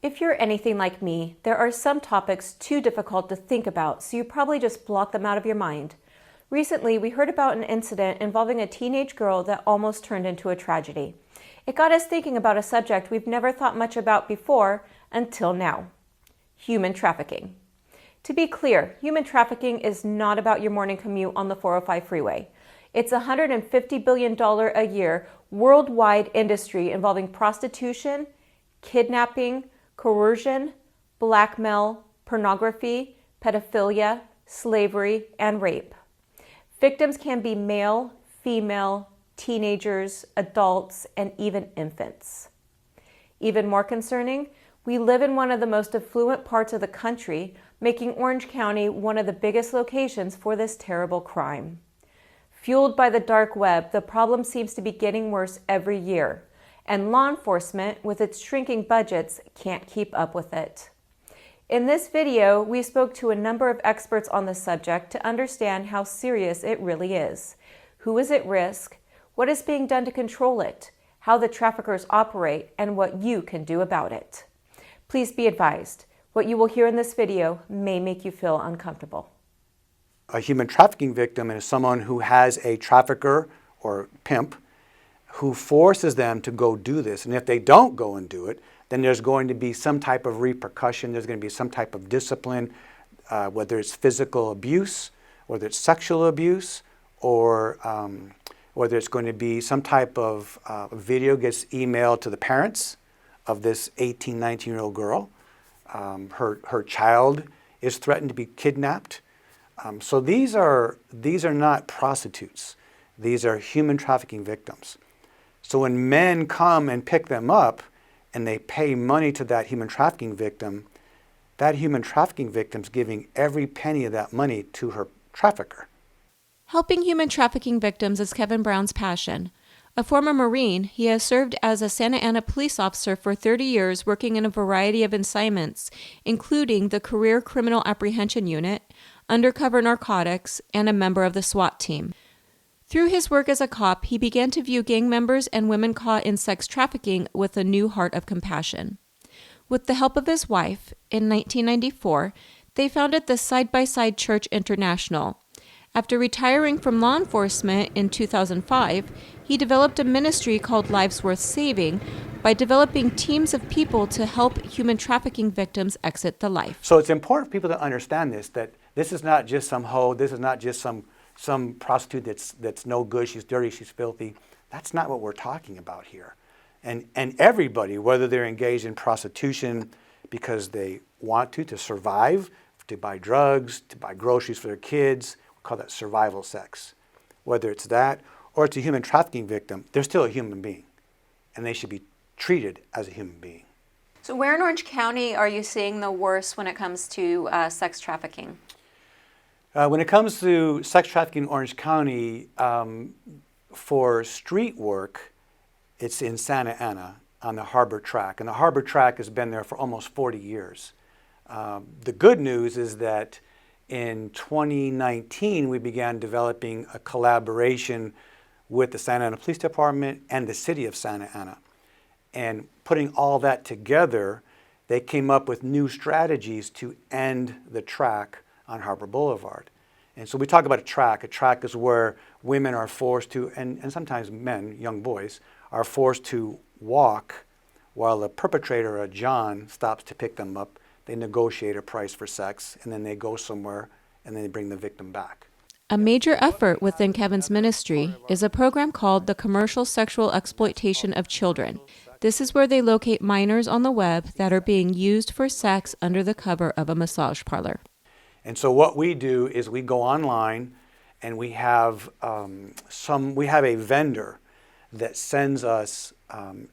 If you're anything like me, there are some topics too difficult to think about, so you probably just block them out of your mind. Recently, we heard about an incident involving a teenage girl that almost turned into a tragedy. It got us thinking about a subject we've never thought much about before until now: human trafficking. To be clear, human trafficking is not about your morning commute on the 405 freeway. It's a $150 billion a year worldwide industry involving prostitution, kidnapping, coercion, blackmail, pornography, pedophilia, slavery, and rape. Victims can be male, female, teenagers, adults, and even infants. Even more concerning, we live in one of the most affluent parts of the country, making Orange County one of the biggest locations for this terrible crime. Fueled by the dark web, the problem seems to be getting worse every year, and law enforcement, with its shrinking budgets, can't keep up with it. In this video, we spoke to a number of experts on the subject to understand how serious it really is, who is at risk, what is being done to control it, how the traffickers operate, and what you can do about it. Please be advised, what you will hear in this video may make you feel uncomfortable. A human trafficking victim is someone who has a trafficker or pimp who forces them to go do this. And if they don't go and do it, then there's going to be some type of repercussion. There's going to be some type of discipline, whether it's physical abuse, whether it's sexual abuse, or whether it's going to be some type of video gets emailed to the parents of this 18, 19-year-old girl. Her child is threatened to be kidnapped. So these are not prostitutes. These are human trafficking victims. So when men come and pick them up and they pay money to that human trafficking victim's giving every penny of that money to her trafficker. Helping human trafficking victims is Kevin Brown's passion. A former Marine, he has served as a Santa Ana police officer for 30 years, working in a variety of assignments, including the Career Criminal Apprehension Unit, undercover narcotics, and a member of the SWAT team. Through his work as a cop, he began to view gang members and women caught in sex trafficking with a new heart of compassion. With the help of his wife, in 1994, they founded the Side by Side Church International. After retiring from law enforcement in 2005, he developed a ministry called Lives Worth Saving by developing teams of people to help human trafficking victims exit the life. So it's important for people to understand this, that this is not just some hoe, this is not just some prostitute that's no good, she's dirty, she's filthy. That's not what we're talking about here. And everybody, whether they're engaged in prostitution because they want to survive, to buy drugs, to buy groceries for their kids, we call that survival sex. Whether it's that or it's a human trafficking victim, they're still a human being. And they should be treated as a human being. So where in Orange County are you seeing the worst when it comes to sex trafficking? When it comes to sex trafficking in Orange County, for street work, it's in Santa Ana on the Harbor Track. And the Harbor Track has been there for almost 40 years. The good news is that in 2019, we began developing a collaboration with the Santa Ana Police Department and the city of Santa Ana. And putting all that together, they came up with new strategies to end the track on Harbor Boulevard. And so we talk about a track. A track is where women are forced to, and sometimes men, young boys, are forced to walk while a perpetrator, a John, stops to pick them up. They negotiate a price for sex, and then they go somewhere, and then they bring the victim back. A major effort within Kevin's ministry is a program called the Commercial Sexual Exploitation of Children. This is where they locate minors on the web that are being used for sex under the cover of a massage parlor. And so what we do is we go online and we have a vendor that sends us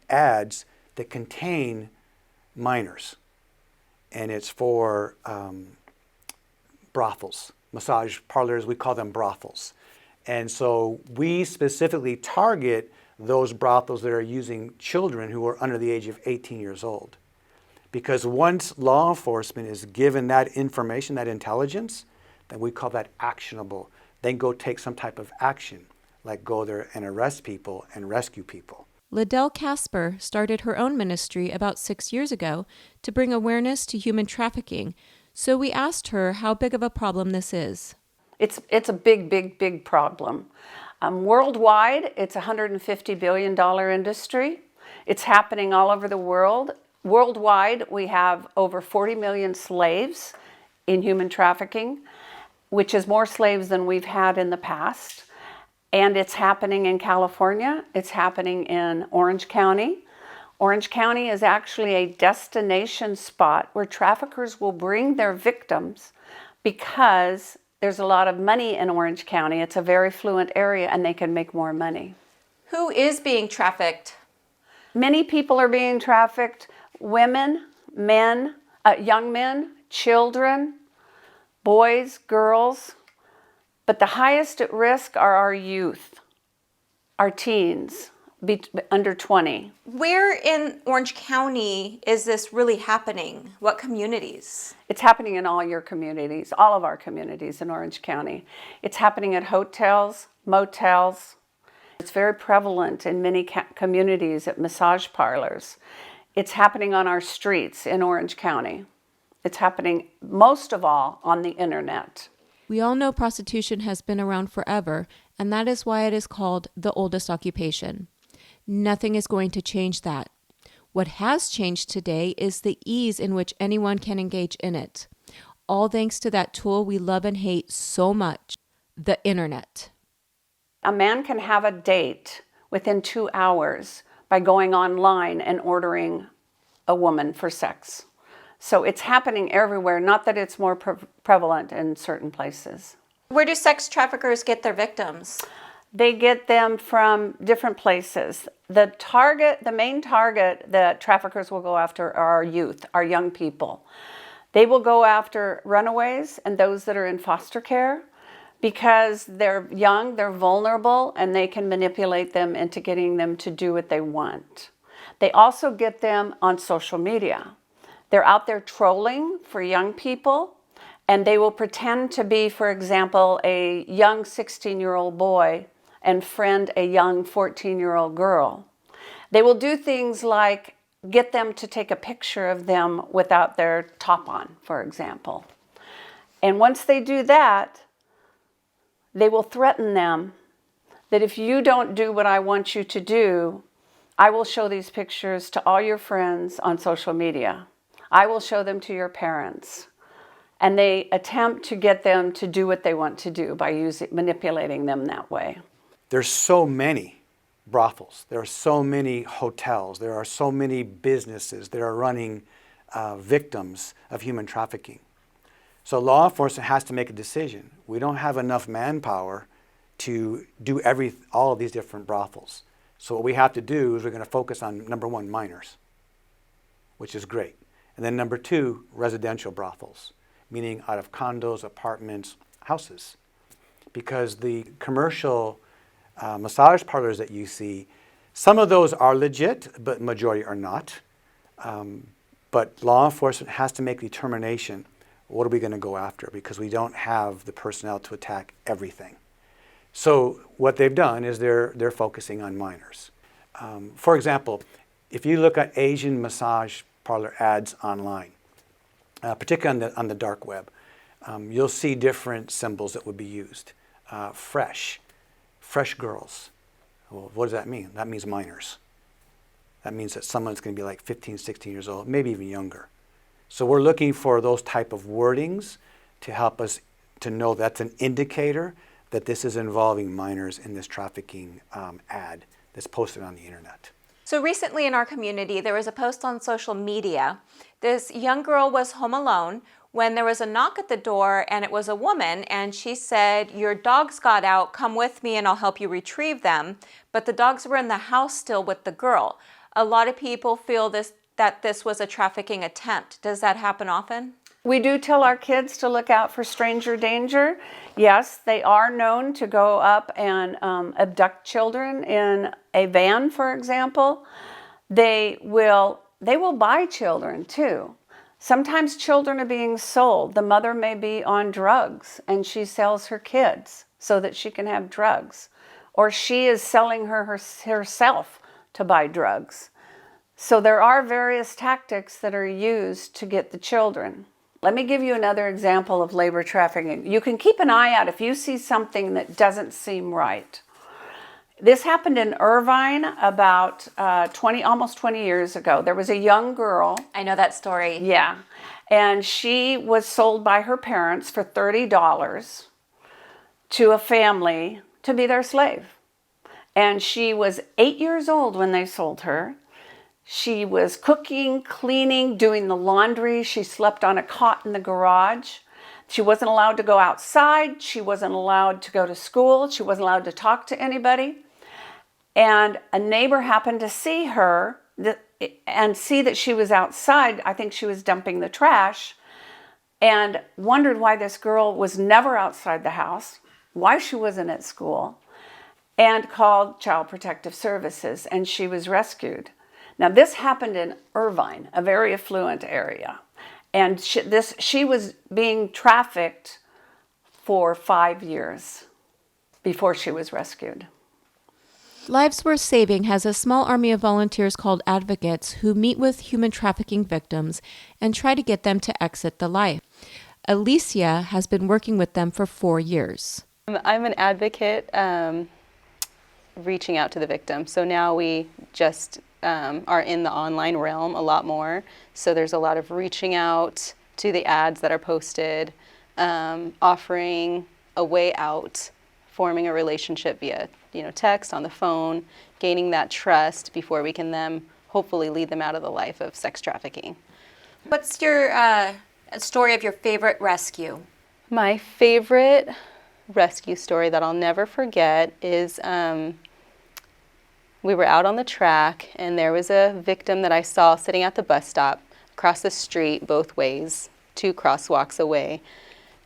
ads that contain minors. And it's for brothels, massage parlors, we call them brothels. And so we specifically target those brothels that are using children who are under the age of 18 years old. Because once law enforcement is given that information, that intelligence, then we call that actionable. Then go take some type of action, like go there and arrest people and rescue people. Liddell Casper started her own ministry about 6 years ago to bring awareness to human trafficking, so we asked her how big of a problem this is. It's a big problem. Worldwide, it's a $150 billion industry. It's happening all over the world. Worldwide, we have over 40 million slaves in human trafficking, which is more slaves than we've had in the past. And it's happening in California. It's happening in Orange County. Orange County is actually a destination spot where traffickers will bring their victims because there's a lot of money in Orange County. It's a very affluent area and they can make more money. Who is being trafficked? Many people are being trafficked. Women, men, young men, children, boys, girls. But the highest at risk are our youth, our teens, under 20. Where in Orange County is this really happening? What communities? It's happening in all your communities, all of our communities in Orange County. It's happening at hotels, motels. It's very prevalent in many communities at massage parlors. It's happening on our streets in Orange County. It's happening most of all on the internet. We all know prostitution has been around forever, and that is why it is called the oldest occupation. Nothing is going to change that. What has changed today is the ease in which anyone can engage in it. All thanks to that tool we love and hate so much, the internet. A man can have a date within 2 hours by going online and ordering a woman for sex. So it's happening everywhere, not that it's more prevalent in certain places. Where do sex traffickers get their victims? They get them from different places. The main target that traffickers will go after are our youth, our young people. They will go after runaways and those that are in foster care because they're young, they're vulnerable, and they can manipulate them into getting them to do what they want. They also get them on social media. They're out there trolling for young people, and they will pretend to be, for example, a young 16-year-old boy and friend a young 14-year-old girl. They will do things like get them to take a picture of them without their top on, for example. And once they do that, they will threaten them that if you don't do what I want you to do, I will show these pictures to all your friends on social media. I will show them to your parents. And they attempt to get them to do what they want to do by manipulating them that way. There's so many brothels. There are so many hotels. There are so many businesses that are running victims of human trafficking. So law enforcement has to make a decision. We don't have enough manpower to do all of these different brothels. So what we have to do is we're going to focus on, number one, minors, which is great. And then number two, residential brothels, meaning out of condos, apartments, houses. Because the commercial massage parlors that you see, some of those are legit, but majority are not. But law enforcement has to make the determination, what are we going to go after? Because we don't have the personnel to attack everything. So what they've done is they're focusing on minors. For example, if you look at Asian massage parlor ads online, particularly on the dark web, you'll see different symbols that would be used. Fresh girls. Well, what does that mean? That means minors. That means that someone's going to be like 15, 16 years old, maybe even younger. So we're looking for those type of wordings to help us to know that's an indicator that this is involving minors in this trafficking ad that's posted on the internet. So recently in our community, there was a post on social media. This young girl was home alone when there was a knock at the door, and it was a woman, and she said, "Your dogs got out, come with me and I'll help you retrieve them." But the dogs were in the house still with the girl. A lot of people feel that this was a trafficking attempt. Does that happen often? We do tell our kids to look out for stranger danger. Yes, they are known to go up and abduct children in a van, for example. They will buy children too. Sometimes children are being sold. The mother may be on drugs and she sells her kids so that she can have drugs. Or she is selling herself to buy drugs. So there are various tactics that are used to get the children. Let me give you another example of labor trafficking. You can keep an eye out if you see something that doesn't seem right. This happened in Irvine about almost 20 years ago. There was a young girl. I know that story. Yeah. And she was sold by her parents for $30 to a family to be their slave. And she was 8 years old when they sold her. She was cooking, cleaning, doing the laundry. She slept on a cot in the garage. She wasn't allowed to go outside. She wasn't allowed to go to school. She wasn't allowed to talk to anybody. And a neighbor happened to see her and see that she was outside. I think she was dumping the trash, and wondered why this girl was never outside the house, why she wasn't at school, and called Child Protective Services, and she was rescued. Now, this happened in Irvine, a very affluent area, and she was being trafficked for 5 years before she was rescued. Lives Worth Saving has a small army of volunteers called advocates who meet with human trafficking victims and try to get them to exit the life. Alicia has been working with them for 4 years. I'm an advocate reaching out to the victim. So now we just are in the online realm a lot more. So there's a lot of reaching out to the ads that are posted, offering a way out, forming a relationship via text, on the phone, gaining that trust before we can then hopefully lead them out of the life of sex trafficking. What's your story of your favorite rescue? My favorite rescue story that I'll never forget is we were out on the track and there was a victim that I saw sitting at the bus stop across the street both ways, 2 crosswalks away.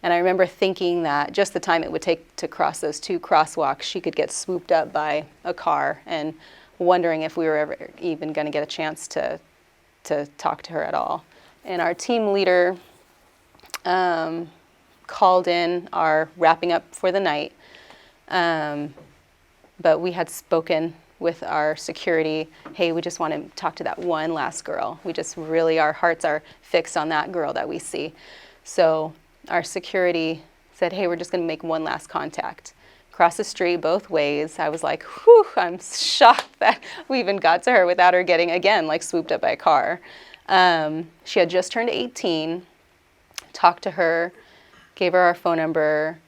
And I remember thinking that just the time it would take to cross those 2 crosswalks, she could get swooped up by a car, and wondering if we were ever even going to get a chance to talk to her at all. And our team leader called in our wrapping up for the night, but we had spoken with our security, hey, we just want to talk to that one last girl. We just really, our hearts are fixed on that girl that we see. So our security said, hey, we're just going to make one last contact. Across the street, both ways. I was like, whew, I'm shocked that we even got to her without her getting, again, like swooped up by a car. She had just turned 18, talked to her, gave her our phone number,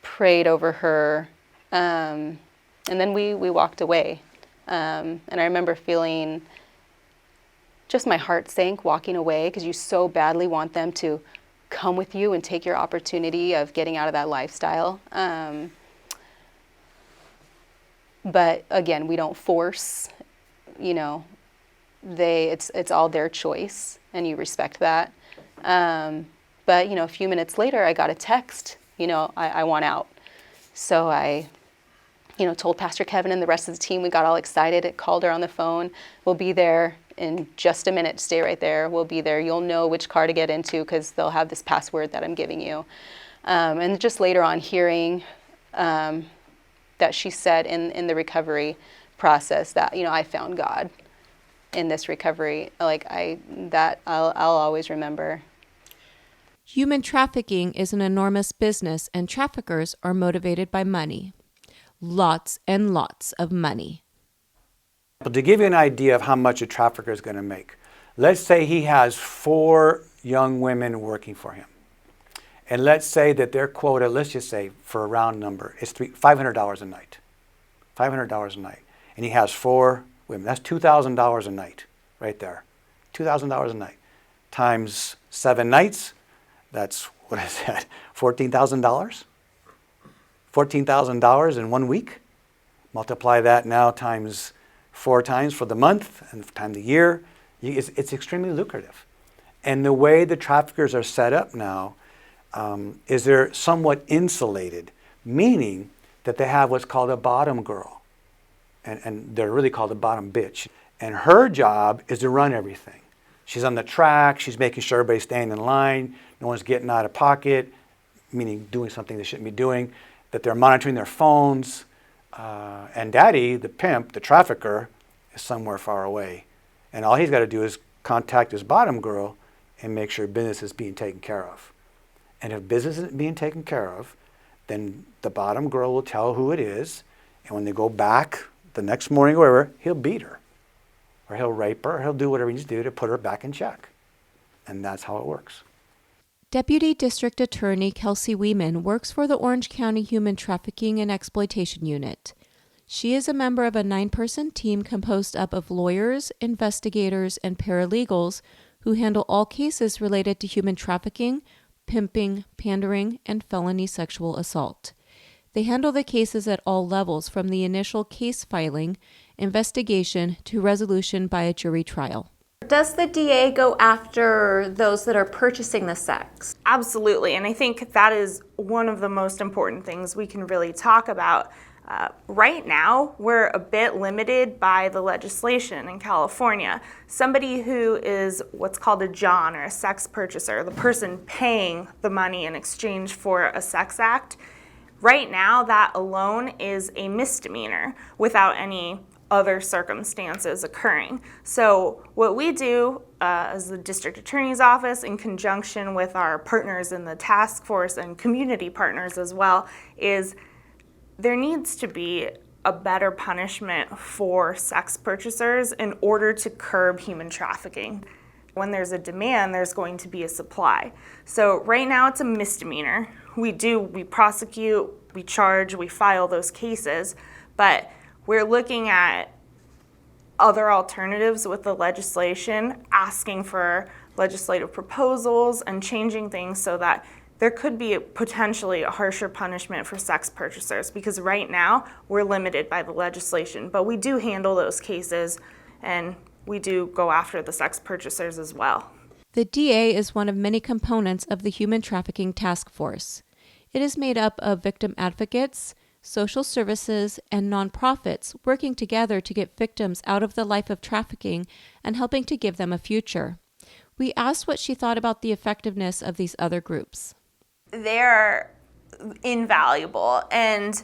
prayed over her, and then we walked away. And I remember feeling just my heart sank walking away, because you so badly want them to come with you and take your opportunity of getting out of that lifestyle. But again, we don't force, it's all their choice, and you respect that. But a few minutes later, I got a text, I want out. So I, told Pastor Kevin and the rest of the team, we got all excited. It called her on the phone. We'll be there in just a minute. Stay right there. We'll be there. You'll know which car to get into because they'll have this password that I'm giving you. And just later on hearing that she said in the recovery process that, I found God in this recovery. I'll always remember. Human trafficking is an enormous business, and traffickers are motivated by money. Lots and lots of money. But to give you an idea of how much a trafficker is going to make, let's say he has 4 young women working for him. And let's say that their quota, let's just say for a round number, is $500 a night. $500 a night. And he has 4 women. That's $2,000 a night right there. $2,000 a night. Times 7 nights, that's, what is that, $14,000? $14,000 in 1 week. Multiply that now times 4 times for the month and times the year. It's extremely lucrative. And the way the traffickers are set up now is they're somewhat insulated, meaning that they have what's called a bottom girl. And they're really called a bottom bitch. And her job is to run everything. She's on the track. She's making sure everybody's staying in line. No one's getting out of pocket, meaning doing something they shouldn't be doing, that they're monitoring their phones. And Daddy, the pimp, the trafficker, is somewhere far away. And all he's got to do is contact his bottom girl and make sure business is being taken care of. And if business isn't being taken care of, then the bottom girl will tell who it is, and when they go back the next morning or whatever, he'll beat her, or he'll rape her, or he'll do whatever he needs to do to put her back in check. And that's how it works. Deputy District Attorney Kelsey Weeman works for the Orange County Human Trafficking and Exploitation Unit. She is a member of a 9-person team composed up of lawyers, investigators, and paralegals who handle all cases related to human trafficking, pimping, pandering, and felony sexual assault. They handle the cases at all levels, from the initial case filing, investigation, to resolution by a jury trial. Does the DA go after those that are purchasing the sex? Absolutely, and I think that is one of the most important things we can really talk about. Right now, we're a bit limited by the legislation in California. Somebody who is what's called a John, or a sex purchaser, the person paying the money in exchange for a sex act, right now that alone is a misdemeanor without any other circumstances occurring. So what we do as the district attorney's office, in conjunction with our partners in the task force and community partners as well, is there needs to be a better punishment for sex purchasers in order to curb human trafficking. When there's a demand, there's going to be a supply. So right now it's a misdemeanor. We prosecute, we charge, we file those cases, but we're looking at other alternatives with the legislation, asking for legislative proposals and changing things so that there could be potentially a harsher punishment for sex purchasers, because right now we're limited by the legislation, but we do handle those cases and we do go after the sex purchasers as well. The DA is one of many components of the Human Trafficking Task Force. It is made up of victim advocates, social services, and nonprofits working together to get victims out of the life of trafficking and helping to give them a future. We asked what she thought about the effectiveness of these other groups. They're invaluable, and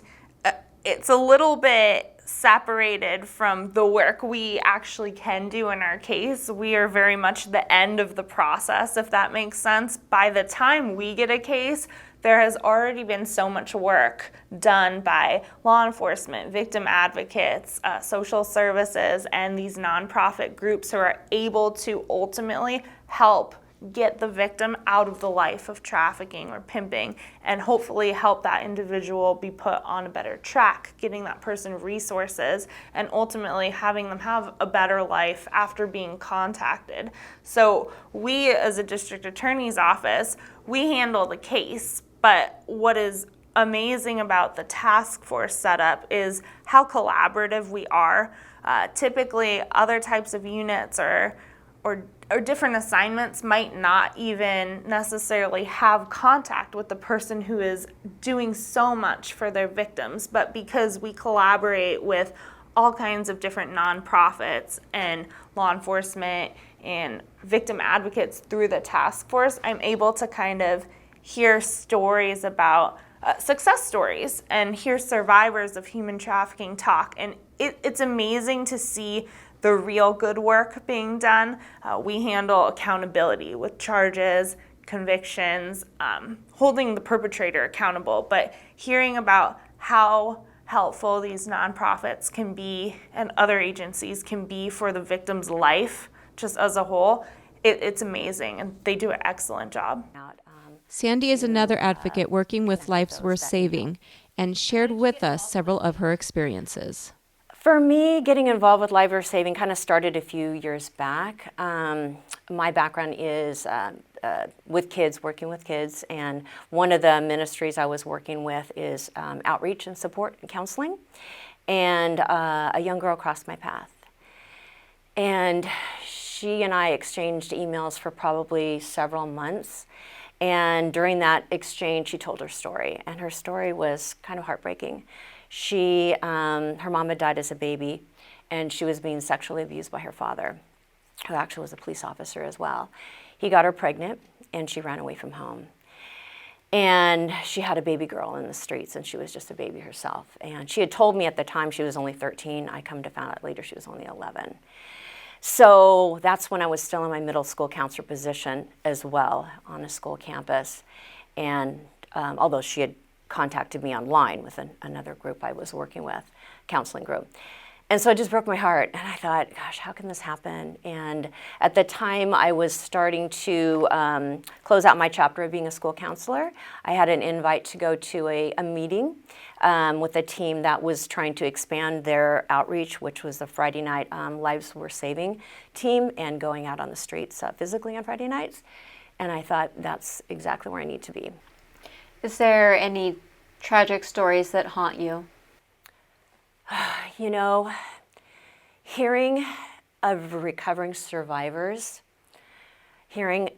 it's a little bit separated from the work we actually can do in our case. We are very much the end of the process, if that makes sense. By the time we get a case, there has already been so much work done by law enforcement, victim advocates, social services, and these nonprofit groups who are able to ultimately help get the victim out of the life of trafficking or pimping, and hopefully help that individual be put on a better track, getting that person resources, and ultimately having them have a better life after being contacted. So we, as a district attorney's office, we handle the case, but what is amazing about the task force setup is how collaborative we are. Typically, other types of units or different assignments might not even necessarily have contact with the person who is doing so much for their victims, but because we collaborate with all kinds of different nonprofits and law enforcement and victim advocates through the task force, I'm able to kind of hear stories about success stories and hear survivors of human trafficking talk, and it's amazing to see the real good work being done. We handle accountability with charges, convictions, holding the perpetrator accountable, but hearing about how helpful these nonprofits can be and other agencies can be for the victim's life just as a whole, it's amazing, and they do an excellent job. Sandy is another advocate working with Lives Worth Saving and shared with us several of her experiences. For me, getting involved with Lives Worth Saving kind of started a few years back. My background is with kids, working with kids, and one of the ministries I was working with is outreach and support and counseling. And a young girl crossed my path. And she and I exchanged emails for probably several months. And during that exchange, she told her story, and her story was kind of heartbreaking. Her mom had died as a baby, and she was being sexually abused by her father, who actually was a police officer as well. He got her pregnant, and she ran away from home. And she had a baby girl in the streets, and she was just a baby herself. And she had told me at the time she was only 13. I come to find out later she was only 11. So that's when I was still in my middle school counselor position as well on a school campus. And although she had contacted me online with another group I was working with, counseling group. And so it just broke my heart. And I thought, gosh, how can this happen? And at the time I was starting to close out my chapter of being a school counselor. I had an invite to go to a meeting with a team that was trying to expand their outreach, which was the Friday night Lives We're Saving team, and going out on the streets physically on Friday nights. And I thought, that's exactly where I need to be. Is there any tragic stories that haunt you? You know, hearing of recovering survivors, hearing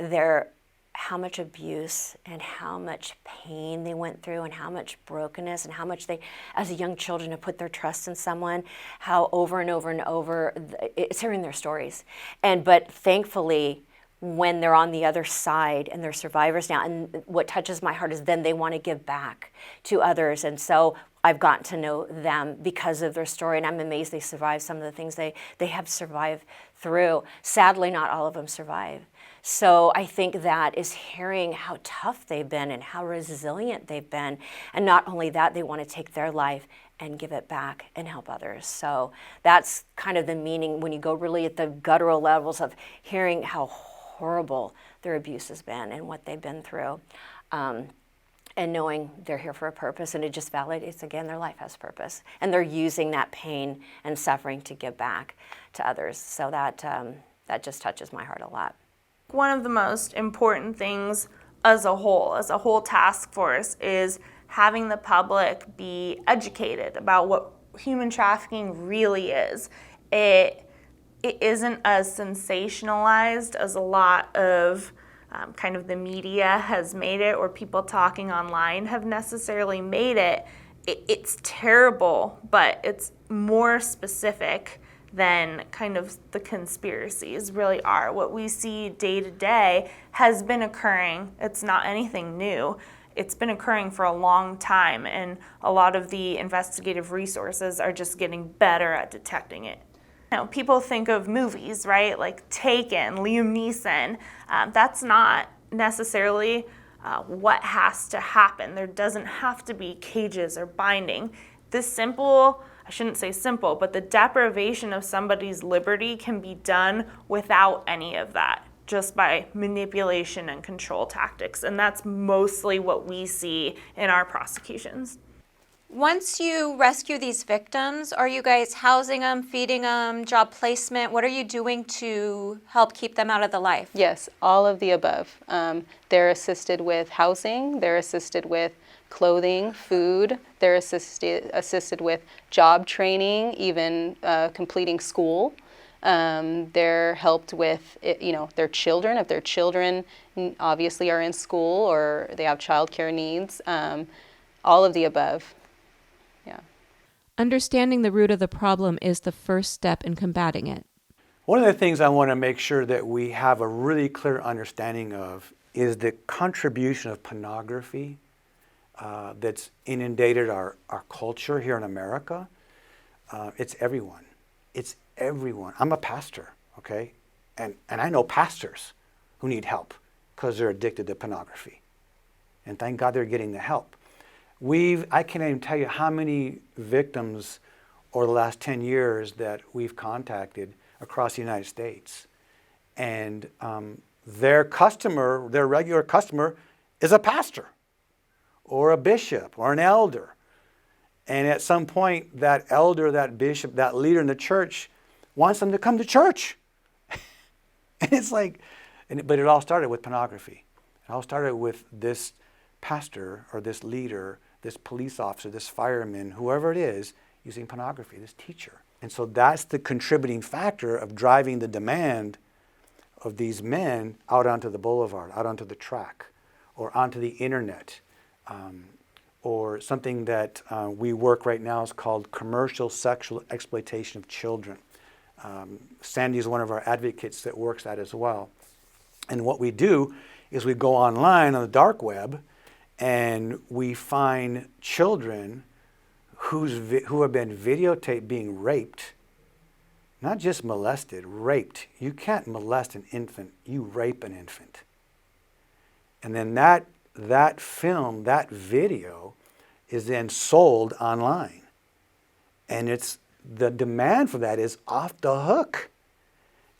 how much abuse and how much pain they went through and how much brokenness and how much they, as young children, have put their trust in someone, how over and over and over, it's hearing their stories. But thankfully, when they're on the other side and they're survivors now, and what touches my heart is then they want to give back to others. And so I've gotten to know them because of their story, and I'm amazed they survived some of the things they have survived through. Sadly, not all of them survive. So I think that is hearing how tough they've been and how resilient they've been. And not only that, they want to take their life and give it back and help others. So that's kind of the meaning when you go really at the guttural levels of hearing how horrible their abuse has been and what they've been through. And knowing they're here for a purpose, and it just validates, again, their life has purpose. And they're using that pain and suffering to give back to others. So that just touches my heart a lot. One of the most important things as a whole task force, is having the public be educated about what human trafficking really is. It isn't as sensationalized as a lot of kind of the media has made it, or people talking online have necessarily made it. It's terrible, but it's more specific than kind of the conspiracies really are. What we see day to day has been occurring. It's not anything new. It's been occurring for a long time, and a lot of the investigative resources are just getting better at detecting it. You know, people think of movies, right? Like Taken, Liam Neeson. That's not necessarily what has to happen. There doesn't have to be cages or binding. This simple, I shouldn't say simple, but the deprivation of somebody's liberty can be done without any of that, just by manipulation and control tactics. And that's mostly what we see in our prosecutions. Once you rescue these victims, are you guys housing them, feeding them, job placement? What are you doing to help keep them out of the life? Yes, all of the above. They're assisted with housing, they're assisted with clothing, food, they're assisted with job training, even completing school. They're helped with, their children, if their children obviously are in school or they have childcare needs, all of the above. Yeah. Understanding the root of the problem is the first step in combating it. One of the things I want to make sure that we have a really clear understanding of is the contribution of pornography that's inundated our culture here in America. It's everyone. It's everyone. I'm a pastor, okay? And I know pastors who need help because they're addicted to pornography. And thank God they're getting the help. I can't even tell you how many victims over the last 10 years that we've contacted across the United States. And their regular customer is a pastor or a bishop or an elder. And at some point, that elder, that bishop, that leader in the church wants them to come to church. And it's like, but it all started with pornography. It all started with this pastor or this leader, this police officer, this fireman, whoever it is, using pornography, this teacher. And so that's the contributing factor of driving the demand of these men out onto the boulevard, out onto the track, or onto the internet. Or something that we work right now is called commercial sexual exploitation of children. Sandy is one of our advocates that works that as well. And what we do is we go online on the dark web and we find children who have been videotaped being raped, not just molested, raped. You can't molest an infant, you rape an infant. And then that film, that video, is then sold online. And the demand for that is off the hook.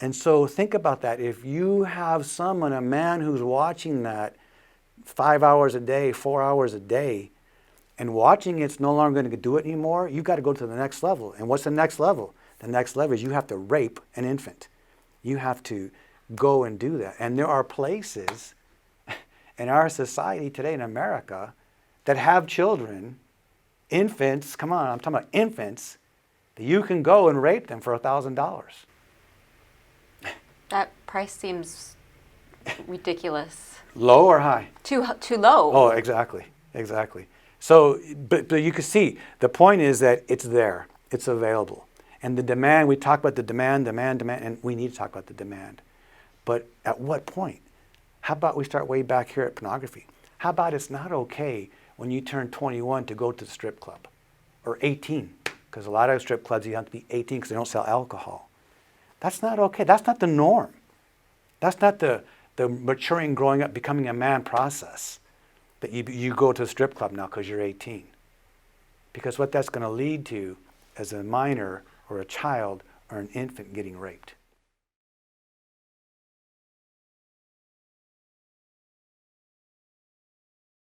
And so think about that. If you have someone, a man who's watching that 5 hours a day, 4 hours a day, and watching it's no longer going to do it anymore, you've got to go to the next level. And what's the next level? The next level is you have to rape an infant. You have to go and do that. And there are places in our society today in America that have children, infants, come on, I'm talking about infants, that you can go and rape them for $1,000. That price seems ridiculous. Low or high? Too low. Oh, exactly. So, but you can see, the point is that it's there, it's available. And the demand, we talk about the demand, and we need to talk about the demand. But at what point? How about we start way back here at pornography? How about it's not okay when you turn 21 to go to the strip club, or 18, because a lot of strip clubs you have to be 18 because they don't sell alcohol. That's not okay. That's not the norm. That's not the maturing, growing up, becoming a man process, that you go to a strip club now because you're 18. Because what that's going to lead to as a minor or a child or an infant getting raped.